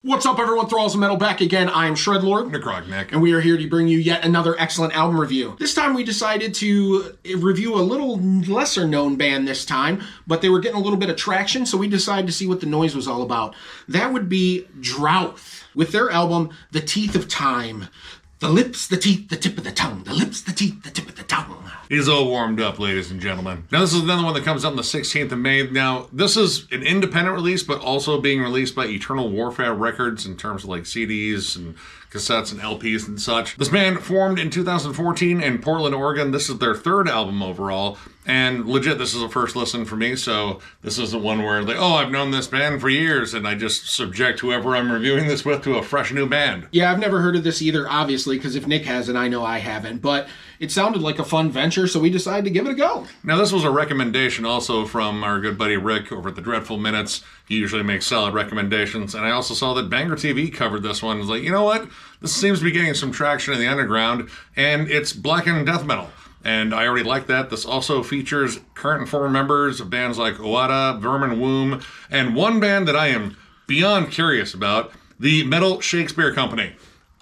What's up, everyone? Thralls of Metal back again. I'm Shredlord. Necrotic Nick. And we are here to bring you yet another excellent album review. This time we decided to review a little lesser known band this time, but they were getting a little bit of traction, so we decided to see what the noise was all about. That would be Drouth, with their album, The Teeth of Time. The lips, the teeth, the tip of the tongue. The lips, the teeth, the tip of the tongue. He's all warmed up, ladies and gentlemen. Now, this is another one that comes out on the 16th of May. Now, this is an independent release, but also being released by Eternal Warfare Records in terms of like CDs and cassettes and LPs and such. This band formed in 2014 in Portland, Oregon. This is their third album overall. And legit, this is a first listen for me, so this isn't one where like, oh, I've known this band for years, and I just subject whoever I'm reviewing this with to a fresh new band. Yeah, I've never heard of this either, obviously, because if Nick hasn't, I know I haven't. But it sounded like a fun venture, so we decided to give it a go. Now, this was a recommendation also from our good buddy Rick over at the Dreadful Minutes. He usually makes solid recommendations, and I also saw that Banger TV covered this one. I was like, you know what? This seems to be getting some traction in the underground, and it's blackened death metal. And I already like that. This also features current and former members of bands like Oada, Vermin Womb, and one band that I am beyond curious about, the Metal Shakespeare Company.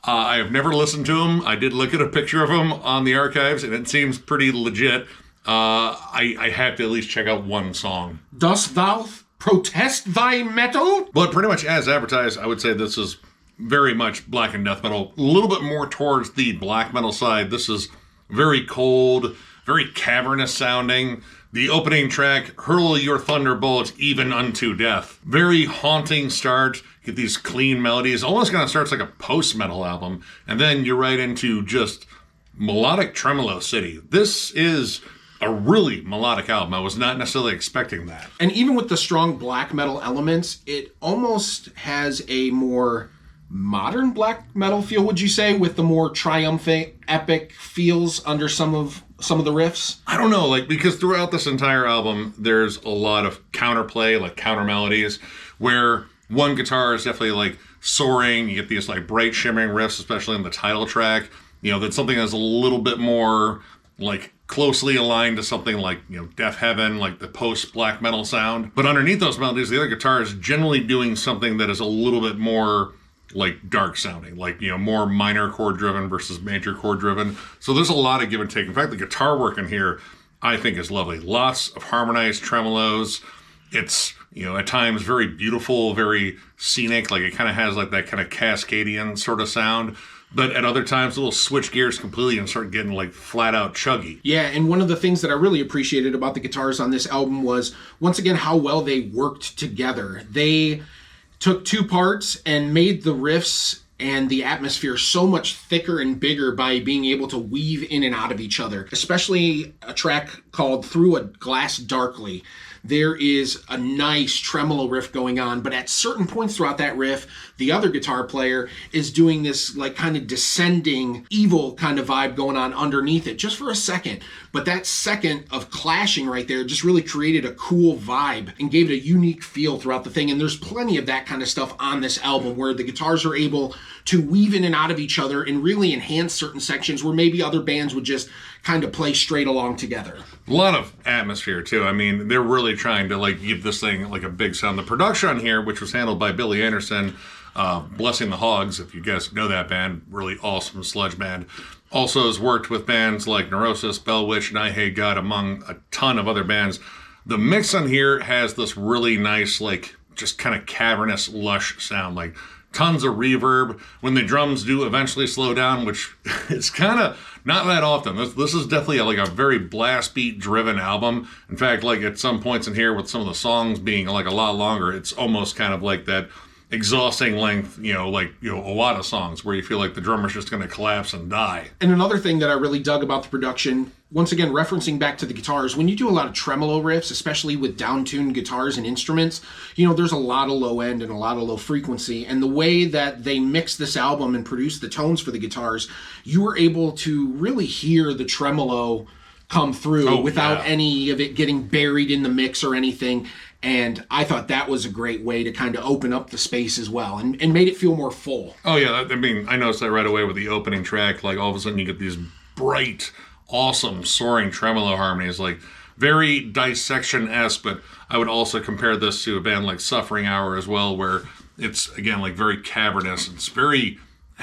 I have never listened to them. I did look at a picture of them on the archives, and it seems pretty legit. I have to at least check out one song. Dost thou protest thy metal? But pretty much as advertised, I would say this is very much blackened death metal. A little bit more towards the black metal side. This is very cold, very cavernous sounding. The opening track, Hurl Your Thunderbolts Even Unto Death. Very haunting start. Get these clean melodies. Almost kind of starts like a post-metal album. And then you're right into just melodic tremolo city. This is a really melodic album. I was not necessarily expecting that. And even with the strong black metal elements, it almost has a more modern black metal feel, would you say, with the more triumphant, epic feels under some of the riffs? I don't know, like, because throughout this entire album, there's a lot of counterplay, like counter melodies, where one guitar is definitely like soaring. You get these like bright shimmering riffs, especially in the title track. You know, that's something that's a little bit more like closely aligned to something like, you know, Death Heaven, like the post black metal sound. But underneath those melodies, the other guitar is generally doing something that is a little bit more like dark sounding, like, you know, more minor chord driven versus major chord driven. So there's a lot of give and take. In fact, the guitar work in here, I think, is lovely. Lots of harmonized tremolos. It's, you know, at times very beautiful, very scenic. Like it kind of has like that kind of Cascadian sort of sound. But at other times, it'll switch gears completely and start getting like flat out chuggy. Yeah, and one of the things that I really appreciated about the guitars on this album was, once again, how well they worked together. They took two parts and made the riffs and the atmosphere so much thicker and bigger by being able to weave in and out of each other. Especially a track called Through a Glass Darkly. There is a nice tremolo riff going on, but at certain points throughout that riff, the other guitar player is doing this like kind of descending evil kind of vibe going on underneath it just for a second. But that second of clashing right there just really created a cool vibe and gave it a unique feel throughout the thing. And there's plenty of that kind of stuff on this album where the guitars are able to weave in and out of each other and really enhance certain sections where maybe other bands would just kind of play straight along together. A lot of atmosphere too. I mean, they're really trying to like give this thing like a big sound. The production on here, which was handled by Billy Anderson, Blessing the Hogs, if you guys know that band, really awesome sludge band. Also has worked with bands like Neurosis, Bell Witch, and I Hate God, among a ton of other bands. The mix on here has this really nice, like, just kind of cavernous, lush sound, like tons of reverb when the drums do eventually slow down, which is kind of not that often. This is definitely like a very blast beat driven album. In fact, like at some points in here with some of the songs being like a lot longer, it's almost kind of like that exhausting length, Oada songs where you feel like the drummer's just going to collapse and die. And another thing that I really dug about the production, once again, referencing back to the guitars, when you do a lot of tremolo riffs, especially with down-tuned guitars and instruments, you know, there's a lot of low end and a lot of low frequency. And the way that they mixed this album and produced the tones for the guitars, you were able to really hear the tremolo come through without any of it getting buried in the mix or anything. And I thought that was a great way to kind of open up the space as well and made it feel more full. Oh, yeah. I mean, I noticed that right away with the opening track. Like, all of a sudden you get these bright, awesome, soaring tremolo harmonies. Like, very Dissection-esque, but I would also compare this to a band like Suffering Hour as well, where It's, again, like very cavernous. It's very,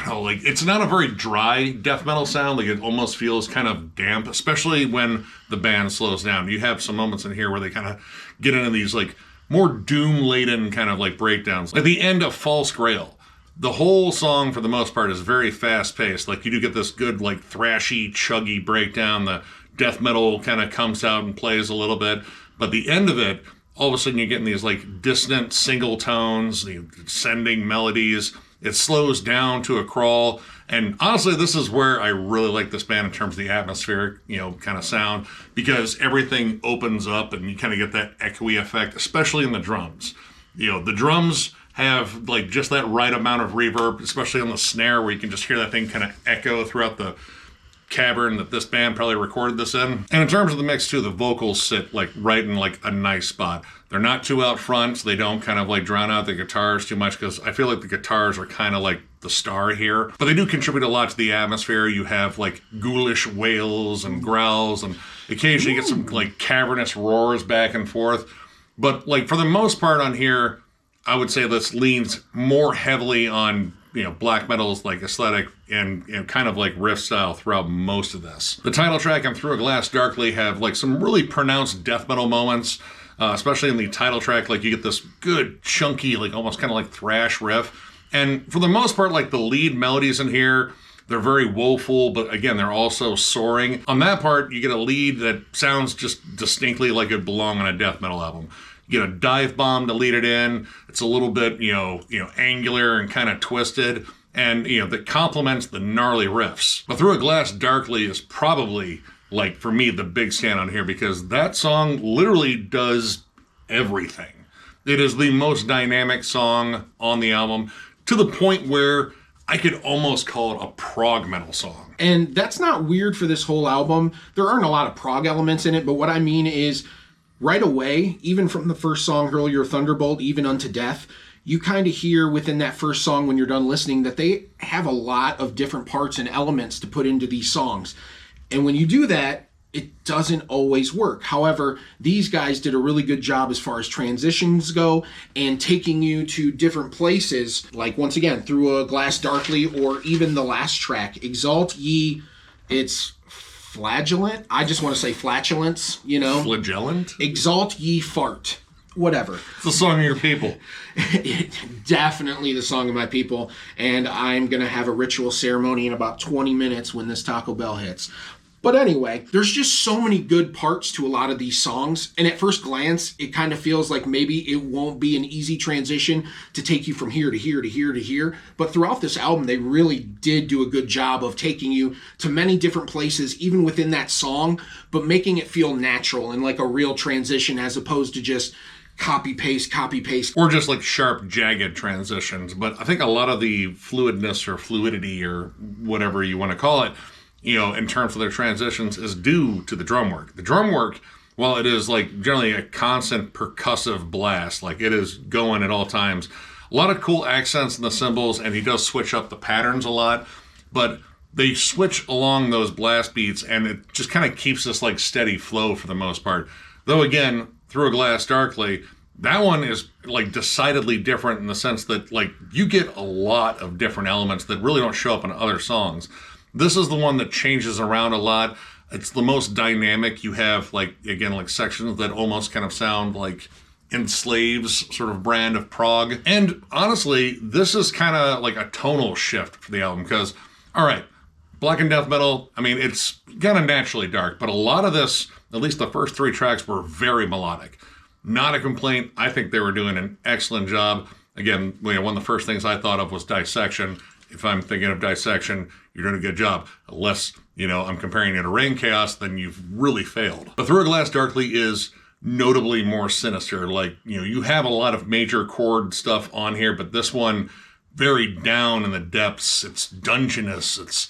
like, it's not a very dry death metal sound. Like, it almost feels kind of damp, especially when the band slows down. You have some moments in here where they kind of get into these, like, more doom-laden kind of, like, breakdowns. At the end of False Grail, the whole song, for the most part, is very fast-paced. Like, you do get this good, like, thrashy, chuggy breakdown. The death metal kind of comes out and plays a little bit. But the end of it, all of a sudden you're getting these, like, dissonant single tones, the ascending melodies. It slows down to a crawl. And honestly, this is where I really like this band in terms of the atmospheric, kind of sound, because everything opens up and you kind of get that echoey effect, especially in the drums. The drums have, like, just that right amount of reverb, especially on the snare, where you can just hear that thing kind of echo throughout the cavern that this band probably recorded this in. And in terms of the mix too, the vocals sit, like, right in, like, a nice spot. They're not too out front, so they don't kind of, like, drown out the guitars too much, because I feel like the guitars are kind of like the star here. But they do contribute a lot to the atmosphere. You have, like, ghoulish wails and growls, and occasionally you get some, like, cavernous roars back and forth. But, like, for the most part on here, I would say this leans more heavily on, black metal's, like, aesthetic and kind of, like, riff style throughout most of this. The title track and Through a Glass Darkly have, like, some really pronounced death metal moments, especially in the title track. Like, you get this good, chunky, like, almost kind of like thrash riff. And for the most part, like, the lead melodies in here, they're very woeful, but again, they're also soaring. On that part, you get a lead that sounds just distinctly like it would belong on a death metal album. You get a dive bomb to lead it in. It's a little bit, angular and kind of twisted, and, that complements the gnarly riffs. But Through a Glass Darkly is probably, like, for me, the big stand on here, because that song literally does everything. It is the most dynamic song on the album, to the point where I could almost call it a prog metal song. And that's not weird for this whole album. There aren't a lot of prog elements in it, but what I mean is, right away, even from the first song, Hurl Your Thunderbolt, even unto death, you kind of hear within that first song when you're done listening that they have a lot of different parts and elements to put into these songs. And when you do that, it doesn't always work. However, these guys did a really good job as far as transitions go and taking you to different places, like, once again, Through a Glass Darkly, or even the last track, Exalt Ye, it's flagellant. I just want to say flatulence, Flagellant? Exalt Ye Fart. Whatever. It's the song of your people. Definitely the song of my people. And I'm going to have a ritual ceremony in about 20 minutes when this Taco Bell hits. But anyway, there's just so many good parts to a lot of these songs. And at first glance, it kind of feels like maybe it won't be an easy transition to take you from here to here to here to here. But throughout this album, they really did do a good job of taking you to many different places, even within that song, but making it feel natural and like a real transition, as opposed to just copy paste. Or just like sharp, jagged transitions. But I think a lot of the fluidness or fluidity or whatever you want to call it, in terms of their transitions, is due to the drum work. The drum work, while it is, like, generally a constant percussive blast, like, it is going at all times. A lot of cool accents in the cymbals, and he does switch up the patterns a lot, but they switch along those blast beats, and it just kind of keeps this, like, steady flow for the most part. Though, again, Through a Glass Darkly, that one is, like, decidedly different in the sense that, like, you get a lot of different elements that really don't show up in other songs. This is the one that changes around a lot. It's the most dynamic. You have, like, again, like, sections that almost kind of sound like Enslaved's sort of brand of prog. And honestly, this is kind of like a tonal shift for the album, because, all right, blackened death metal, I mean, it's kind of naturally dark, but a lot of this, at least the first 3 tracks, were very melodic. Not a complaint. I think they were doing an excellent job. Again, one of the first things I thought of was Dissection. If I'm thinking of Dissection, you're doing a good job. Unless, I'm comparing it to Rain Chaos, then you've really failed. But Through a Glass Darkly is notably more sinister. Like, you have a lot of major chord stuff on here, but this one, very down in the depths. It's dungeonous. It's,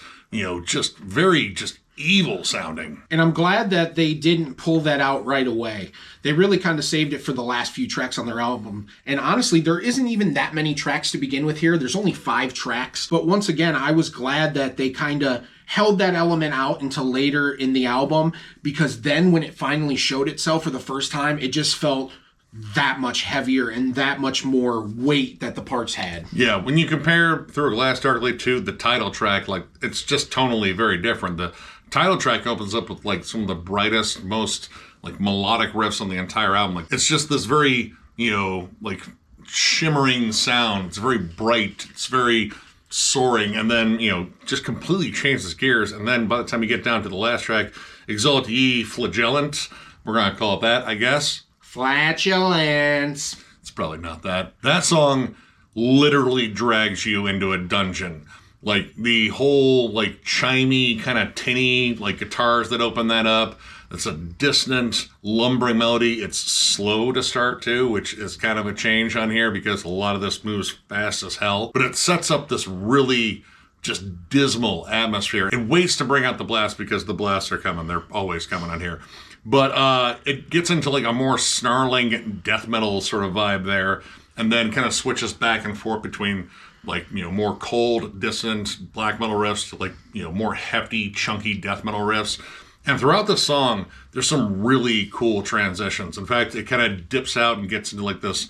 just very evil sounding. And I'm glad that they didn't pull that out right away. They really kind of saved it for the last few tracks on their album. And honestly, there isn't even that many tracks to begin with here. There's only 5 tracks. But once again, I was glad that they kind of held that element out until later in the album, because then when it finally showed itself for the first time, it just felt that much heavier and that much more weight that the parts had. Yeah, when you compare Through a Glass Darkly to the title track, like, it's just tonally very different. The title track opens up with like some of the brightest, most like melodic riffs on the entire album. Like, it's just this very, like shimmering sound. It's very bright. It's very soaring, and then, just completely changes gears. And then by the time you get down to the last track, Exalt Ye Flagellant, we're going to call it that, I guess. Flatulence. It's probably not that. That song literally drags you into a dungeon. Like, the whole, like, chimey, kind of tinny, like, guitars that open that up. It's a dissonant, lumbering melody. It's slow to start, too, which is kind of a change on here because a lot of this moves fast as hell. But it sets up this really just dismal atmosphere. It waits to bring out the blast because the blasts are coming. They're always coming on here. But it gets into like a more snarling death metal sort of vibe there, and then kind of switches back and forth between like, more cold, dissonant black metal riffs to like, more hefty, chunky death metal riffs. And throughout the song, there's some really cool transitions. In fact, it kind of dips out and gets into like this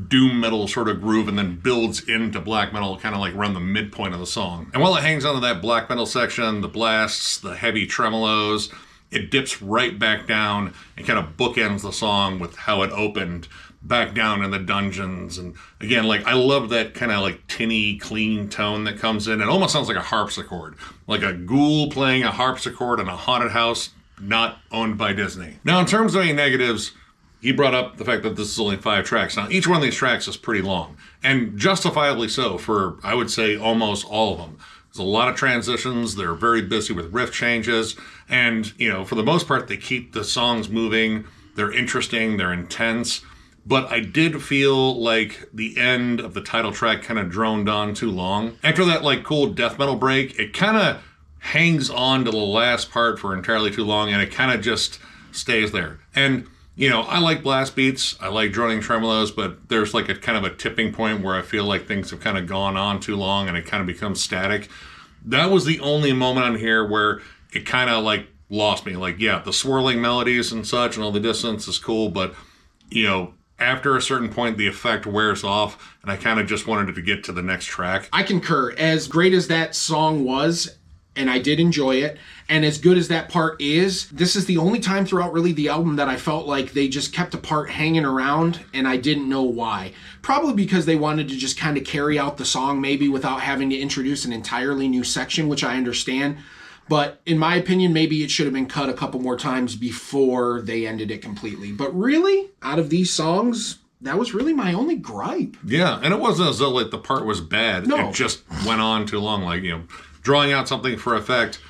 doom metal sort of groove and then builds into black metal kind of like around the midpoint of the song. And while it hangs on to that black metal section, the blasts, the heavy tremolos, it dips right back down and kind of bookends the song with how it opened back down in the dungeons. And again, like, I love that kind of like tinny, clean tone that comes in. It almost sounds like a harpsichord, like a ghoul playing a harpsichord in a haunted house not owned by Disney. Now, in terms of any negatives, he brought up the fact that this is only 5 tracks. Now, each one of these tracks is pretty long, and justifiably so for, I would say, almost all of them. There's a lot of transitions. They're very busy with riff changes. And, for the most part, they keep the songs moving. They're interesting. They're intense. But I did feel like the end of the title track kind of droned on too long. After that, like, cool death metal break, it kind of hangs on to the last part for entirely too long, and it kind of just stays there. And, I like blast beats. I like droning tremolos, but there's like a kind of a tipping point where I feel like things have kind of gone on too long and it kind of becomes static. That was the only moment on here where it kind of like lost me. Like, yeah, the swirling melodies and such and all the dissonance is cool, but, after a certain point, the effect wears off, and I kind of just wanted it to get to the next track. I concur. As great as that song was, and I did enjoy it, and as good as that part is, this is the only time throughout really the album that I felt like they just kept a part hanging around, and I didn't know why. Probably because they wanted to just kind of carry out the song maybe without having to introduce an entirely new section, which I understand. But in my opinion, maybe it should have been cut a couple more times before they ended it completely. But really, out of these songs, that was really my only gripe. Yeah, and it wasn't as though like the part was bad. No. It just went on too long. Like, drawing out something for effect,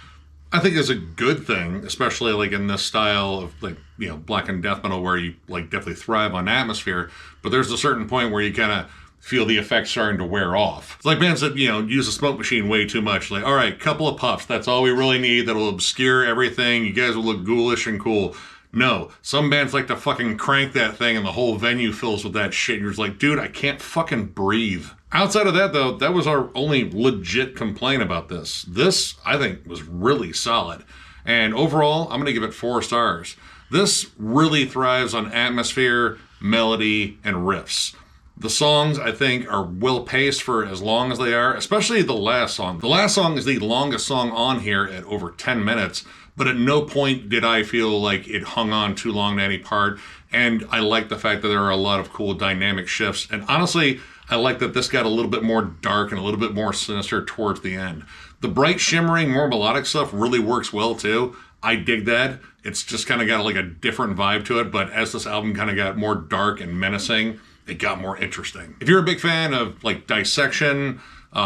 I think is a good thing, especially like in this style of like, blackened death metal where you like definitely thrive on atmosphere. But there's a certain point where you kind of feel the effects starting to wear off. It's like bands that, use a smoke machine way too much. Like, all right, couple of puffs, that's all we really need. That'll obscure everything. You guys will look ghoulish and cool. No, some bands like to fucking crank that thing and the whole venue fills with that shit. You're just like, dude, I can't fucking breathe. Outside of that, though, that was our only legit complaint about this. This, I think, was really solid. And overall, I'm going to give it 4 stars. This really thrives on atmosphere, melody, and riffs. The songs, I think, are well-paced for as long as they are, especially the last song. The last song is the longest song on here at over 10 minutes, but at no point did I feel like it hung on too long to any part, and I like the fact that there are a lot of cool dynamic shifts. And honestly, I like that this got a little bit more dark and a little bit more sinister towards the end. The bright, shimmering, more melodic stuff really works well, too. I dig that. It's just kind of got like a different vibe to it, but as this album kind of got more dark and menacing, it got more interesting. If you're a big fan of like Dissection,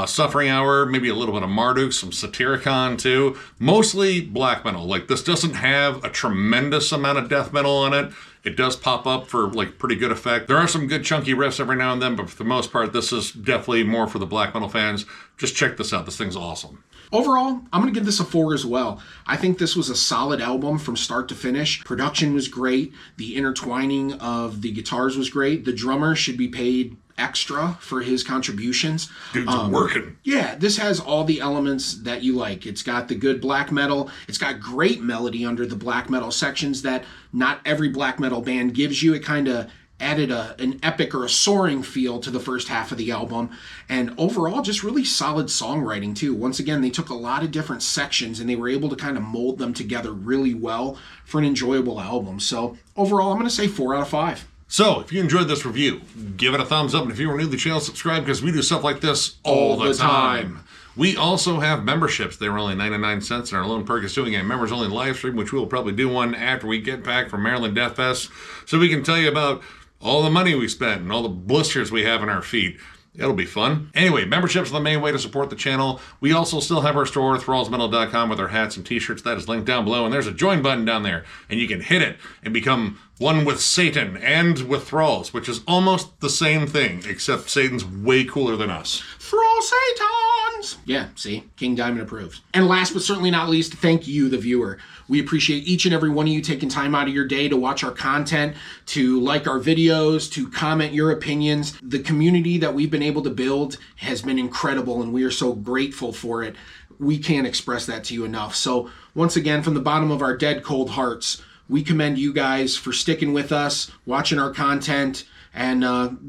Suffering Hour, maybe a little bit of Marduk, some Satyricon too, mostly black metal. Like, this doesn't have a tremendous amount of death metal on it. It does pop up for like pretty good effect. There are some good chunky riffs every now and then, but for the most part, this is definitely more for the black metal fans. Just check this out. This thing's awesome. Overall, I'm going to give this a 4 as well. I think this was a solid album from start to finish. Production was great. The intertwining of the guitars was great. The drummer should be paid extra for his contributions. Dude's working. Yeah, this has all the elements that you like. It's got the good black metal. It's got great melody under the black metal sections that not every black metal band gives you. It kind of added an epic or a soaring feel to the first half of the album, and overall just really solid songwriting too. Once again, they took a lot of different sections and they were able to kind of mold them together really well for an enjoyable album. So overall, I'm going to say 4 out of 5. So, if you enjoyed this review, give it a thumbs up, and if you are new to the channel, subscribe, because we do stuff like this all the time. We also have memberships. They were only 99 cents, and our lone perk is doing a members-only live stream, which we will probably do one after we get back from Maryland Death Fest, so we can tell you about all the money we spent and all the blisters we have in our feet. It'll be fun. Anyway, memberships are the main way to support the channel. We also still have our store, thrallsmetal.com, with our hats and t-shirts. That is linked down below, and there's a join button down there, and you can hit it and become one with Satan and with Thralls, which is almost the same thing, except Satan's way cooler than us. Thrall Satans! Yeah, see? King Diamond approves. And last but certainly not least, thank you, the viewer. We appreciate each and every one of you taking time out of your day to watch our content, to like our videos, to comment your opinions. The community that we've been able to build has been incredible, and we are so grateful for it. We can't express that to you enough. So once again, from the bottom of our dead cold hearts, we commend you guys for sticking with us, watching our content, and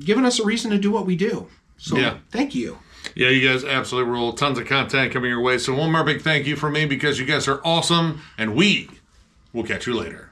giving us a reason to do what we do. So yeah. Thank you. Yeah, you guys absolutely rule. Tons of content coming your way. So one more big thank you from me, because you guys are awesome, and we will catch you later.